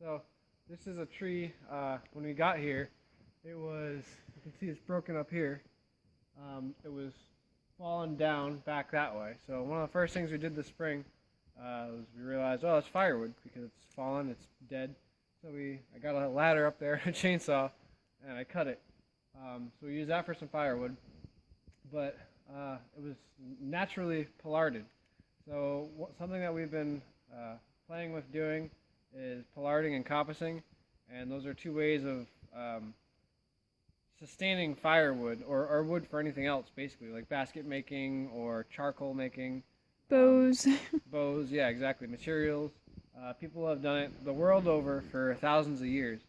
So this is a tree. When we got here, it was, you can see it's broken up here. It was fallen down back that way. So one of the first things we did this spring was we realized, oh, it's firewood because it's fallen, it's dead. So I got a ladder up there, a chainsaw, and I cut it. So we used that for some firewood, but it was naturally pollarded. So something that we've been playing with doing is pollarding and coppicing, and those are two ways of sustaining firewood or wood for anything else, basically, like basket making or charcoal making. Bows. Bows, yeah, exactly. Materials. People have done it the world over for thousands of years.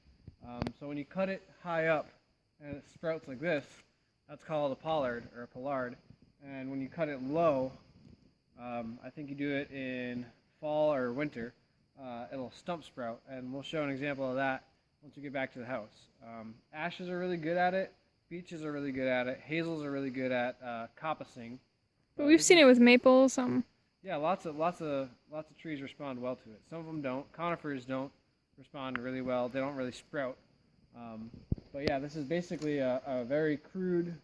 So when you cut it high up and it sprouts like this, that's called a pollard or a pollard. And when you cut it low, I think you do it in fall or winter, it'll stump sprout, and we'll show an example of that once we get back to the house. Ashes are really good at it, beeches are really good at it, hazels are really good at coppicing. But we've seen it with maples. Yeah, lots of trees respond well to it. Some of them don't. Conifers don't respond really well. They don't really sprout. But yeah, this is basically a very crude,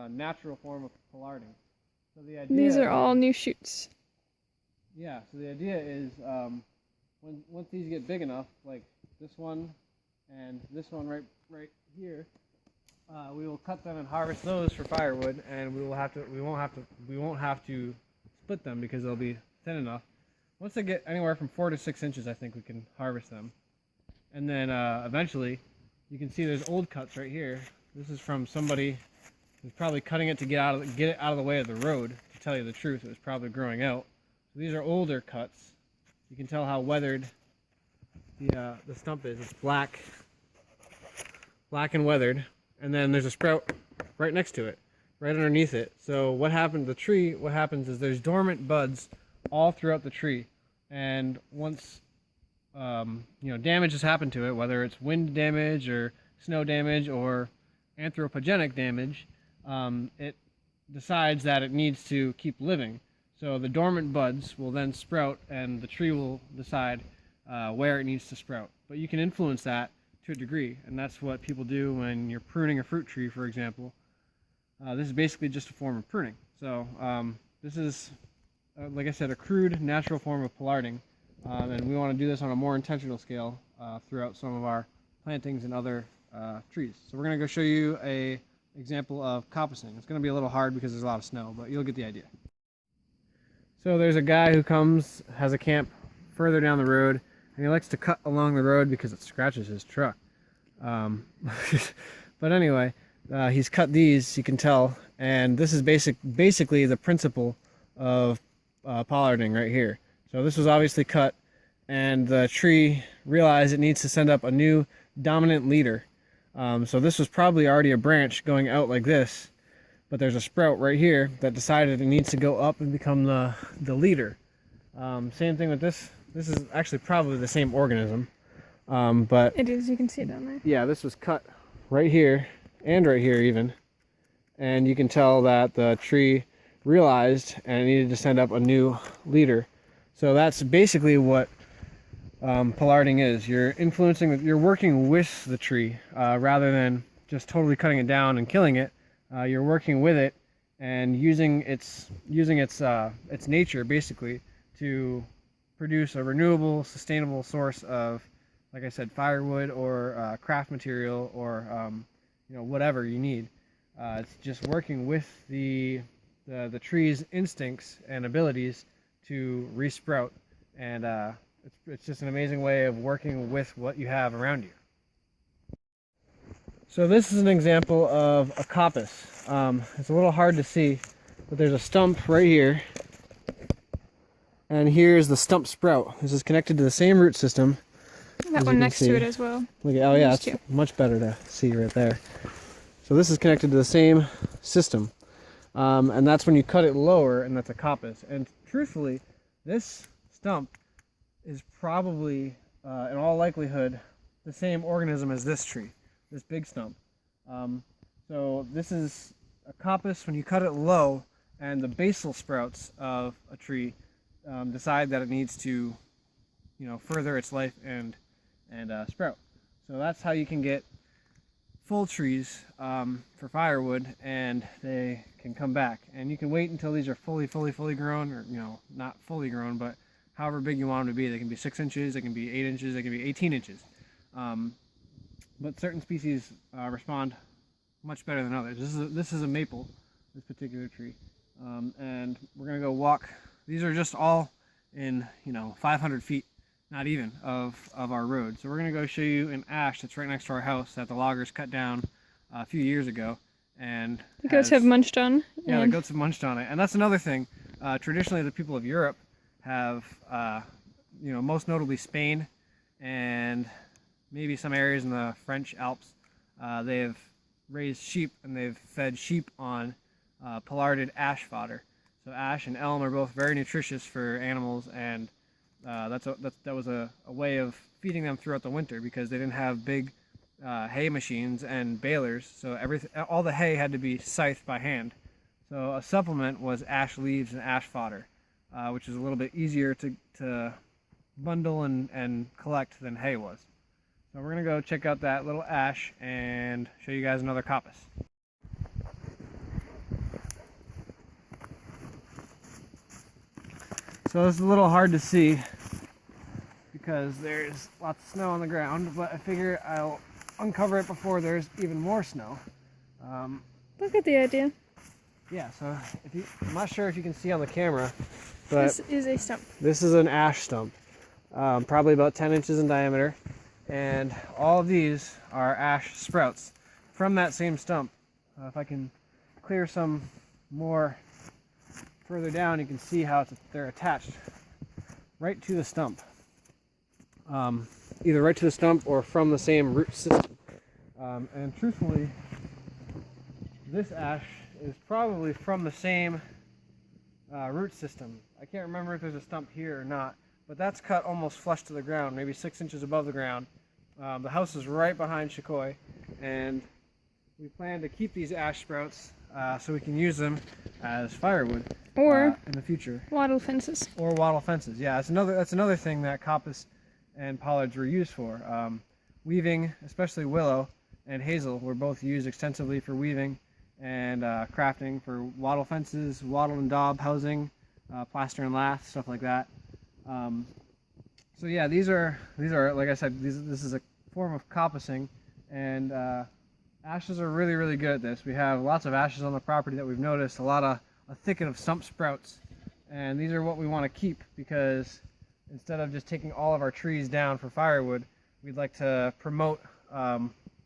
natural form of pollarding. So the idea These are all new shoots. Yeah, so the idea is once these get big enough, like this one and this one right here, we will cut them and harvest those for firewood, and we won't have to split them because they'll be thin enough. Once they get anywhere from 4 to 6 inches, I think we can harvest them. And then eventually, you can see there's old cuts right here. This is from somebody who's probably cutting it to get it out of the way of the road. To tell you the truth, it was probably growing out. So these are older cuts. You can tell how weathered the stump is. It's black and weathered. And then there's a sprout right next to it, right underneath it. So what happens is there's dormant buds all throughout the tree. And once damage has happened to it, whether it's wind damage or snow damage or anthropogenic damage, it decides that it needs to keep living. So the dormant buds will then sprout, and the tree will decide where it needs to sprout. But you can influence that to a degree, and that's what people do when you're pruning a fruit tree, for example. This is basically just a form of pruning. So this is, like I said, a crude, natural form of pollarding, and we want to do this on a more intentional scale throughout some of our plantings and other trees. So we're going to go show you a example of coppicing. It's going to be a little hard because there's a lot of snow, but you'll get the idea. So there's a guy who has a camp further down the road, and he likes to cut along the road because it scratches his truck. But anyway, he's cut these, you can tell, and this is basically the principle of pollarding right here. So this was obviously cut, and the tree realized it needs to send up a new dominant leader. So this was probably already a branch going out like this, but there's a sprout right here that decided it needs to go up and become the leader. Same thing with this. This is actually probably the same organism, but It is, you can see it down there. yeah, this was cut right here and right here even, and you can tell that the tree realized and it needed to send up a new leader. So that's basically what pollarding is. You're working with the tree rather than just totally cutting it down and killing it. You're working with it and using its nature basically to produce a renewable, sustainable source of, like I said, firewood or craft material or whatever you need. It's just working with the tree's instincts and abilities to resprout, and it's just an amazing way of working with what you have around you. So this is an example of a coppice. It's a little hard to see, but there's a stump right here, and here's the stump sprout. This is connected to the same root system. That one next to it as well. Look at, oh yeah, it's much better to see right there. So this is connected to the same system, and that's when you cut it lower, and that's a coppice. And truthfully, this stump is probably, in all likelihood, the same organism as this tree, this big stump. So this is a coppice when you cut it low, and the basal sprouts of a tree decide that it needs to, further its life and and sprout. So that's how you can get full trees for firewood, and they can come back. And you can wait until these are fully grown, or not fully grown, but however big you want them to be. They can be 6 inches, they can be 8 inches, they can be 18 inches. But certain species respond much better than others. This is a maple, this particular tree, and we're gonna go walk. These are just all in 500 feet, not even, of our road. So we're gonna go show you an ash that's right next to our house that the loggers cut down a few years ago, and the goats have munched on. Yeah, the goats have munched on it, and that's another thing. Traditionally, the people of Europe have, most notably Spain, and maybe some areas in the French Alps, they have raised sheep, and they've fed sheep on pollarded ash fodder. So ash and elm are both very nutritious for animals, and that was a way of feeding them throughout the winter, because they didn't have big hay machines and balers, so all the hay had to be scythed by hand. So a supplement was ash leaves and ash fodder, which is a little bit easier to bundle and collect than hay was. So we're gonna go check out that little ash and show you guys another coppice. So this is a little hard to see because there's lots of snow on the ground, but I figure I'll uncover it before there's even more snow. Look at the idea. Yeah, so I'm not sure if you can see on the camera, but This is a stump. this is an ash stump, probably about 10 inches in diameter, and all of these are ash sprouts from that same stump. If I can clear some more further down, you can see how they're attached right to the stump, either right to the stump or from the same root system. And truthfully, this ash is probably from the same root system. I can't remember if there's a stump here or not, but that's cut almost flush to the ground, maybe 6 inches above the ground. The house is right behind Chicoy, and we plan to keep these ash sprouts so we can use them as firewood Or in the future. wattle fences. Or wattle fences. Yeah, that's another thing that coppice and pollards were used for. Weaving, especially willow and hazel, were both used extensively for weaving and crafting for wattle fences, wattle and daub housing, plaster and lath, stuff like that. So yeah, these are like I said, this is a form of coppicing, and ashes are really good at this. We have lots of ashes on the property that we've noticed, a thicket of stump sprouts, and these are what we want to keep, because instead of just taking all of our trees down for firewood, we'd like to promote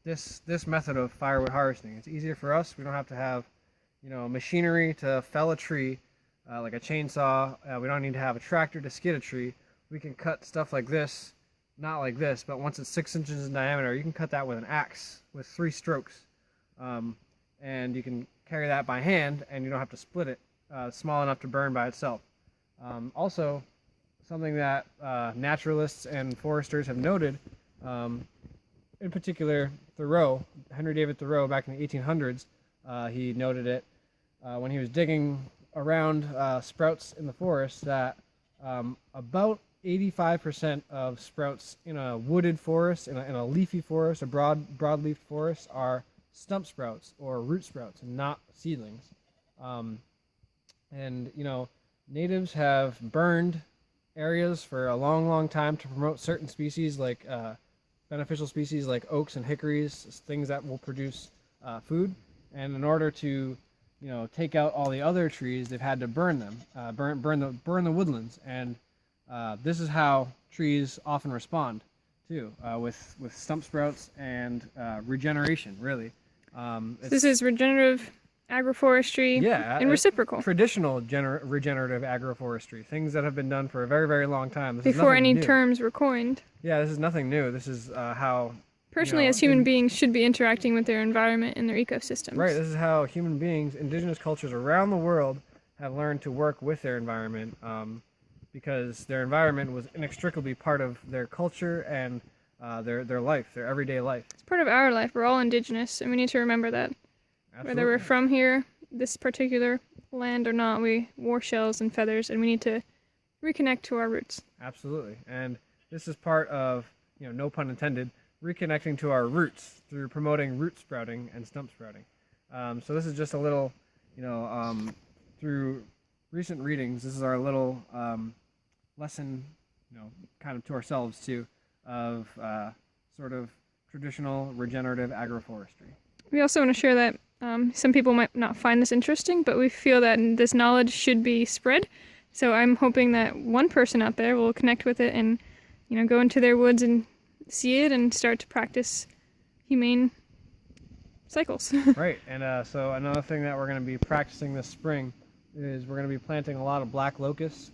this method of firewood harvesting. It's easier for us. We don't have to have machinery to fell a tree, like a chainsaw. We don't need to have a tractor to skid a tree. We can cut stuff like this, not like this, but once it's 6 inches in diameter, you can cut that with an axe with 3 strokes, and you can carry that by hand, and you don't have to split it small enough to burn by itself. Also, something that naturalists and foresters have noted, in particular Thoreau, Henry David Thoreau, back in the 1800s, he noted it when he was digging around sprouts in the forest, that about 85% of sprouts in a wooded forest, in a leafy forest, a broadleaf forest, are stump sprouts or root sprouts, and not seedlings. And natives have burned areas for a long time to promote certain species, like beneficial species like oaks and hickories, things that will produce food. And in order to take out all the other trees, they've had to burn them, burn the woodlands. And this is how trees often respond too, with stump sprouts and regeneration, really. This is regenerative agroforestry, yeah, and reciprocal. Traditional regenerative agroforestry, things that have been done for a very long time. This Before any new. terms were coined. Yeah, this is nothing new. This is how... Personally, as human beings, should be interacting with their environment and their ecosystems. Right, this is how human beings, indigenous cultures around the world, have learned to work with their environment, because their environment was inextricably part of their culture and their life, their everyday life. It's part of our life. We're all indigenous, and we need to remember that. Absolutely. Whether we're from here, this particular land or not, we wore shells and feathers, and we need to reconnect to our roots. Absolutely. And this is part of no pun intended, reconnecting to our roots through promoting root sprouting and stump sprouting. So this is just a little, through recent readings, this is our little lesson, kind of to ourselves too, of sort of traditional regenerative agroforestry. We also want to share that some people might not find this interesting, but we feel that this knowledge should be spread. So I'm hoping that one person out there will connect with it and, go into their woods and see it and start to practice humane cycles. Right, and so another thing that we're going to be practicing this spring is we're going to be planting a lot of black locusts.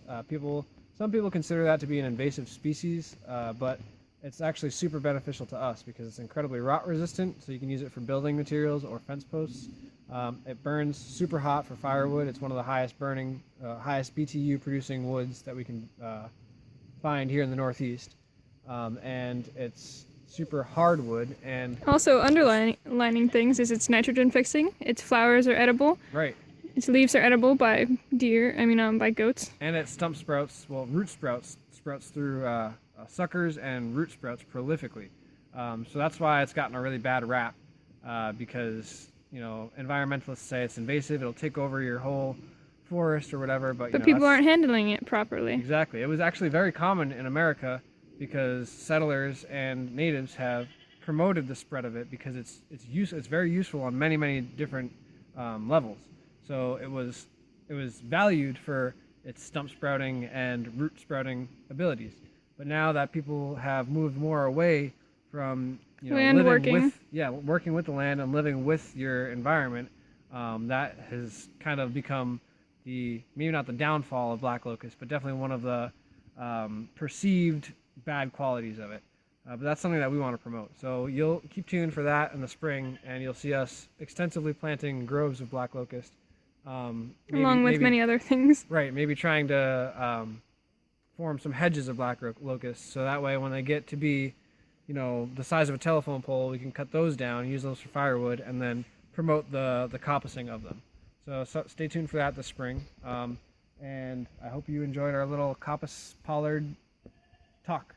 Some people consider that to be an invasive species, but it's actually super beneficial to us because it's incredibly rot resistant, so you can use it for building materials or fence posts. It burns super hot for firewood. It's one of the highest BTU producing woods that we can find here in the Northeast. And it's super hardwood, and also underlining things is it's nitrogen fixing. Its flowers are edible. Right. Its leaves are edible by by goats. And it root sprouts through suckers and root sprouts prolifically. So that's why it's gotten a really bad rap, because environmentalists say it's invasive. It'll take over your whole forest or whatever. But people aren't handling it properly. Exactly. It was actually very common in America because settlers and natives have promoted the spread of it because it's very useful on many different levels. So it was valued for its stump sprouting and root sprouting abilities. But now that people have moved more away from working with the land and living with your environment, that has kind of become maybe not the downfall of black locust, but definitely one of the perceived bad qualities of it. But that's something that we want to promote. So you'll keep tuned for that in the spring, and you'll see us extensively planting groves of black locust. Along with many other things. Right, maybe trying to form some hedges of black locusts, so that way when they get to be, the size of a telephone pole, we can cut those down, use those for firewood, and then promote the coppicing of them. So stay tuned for that this spring. And I hope you enjoyed our little Coppice Pollard talk.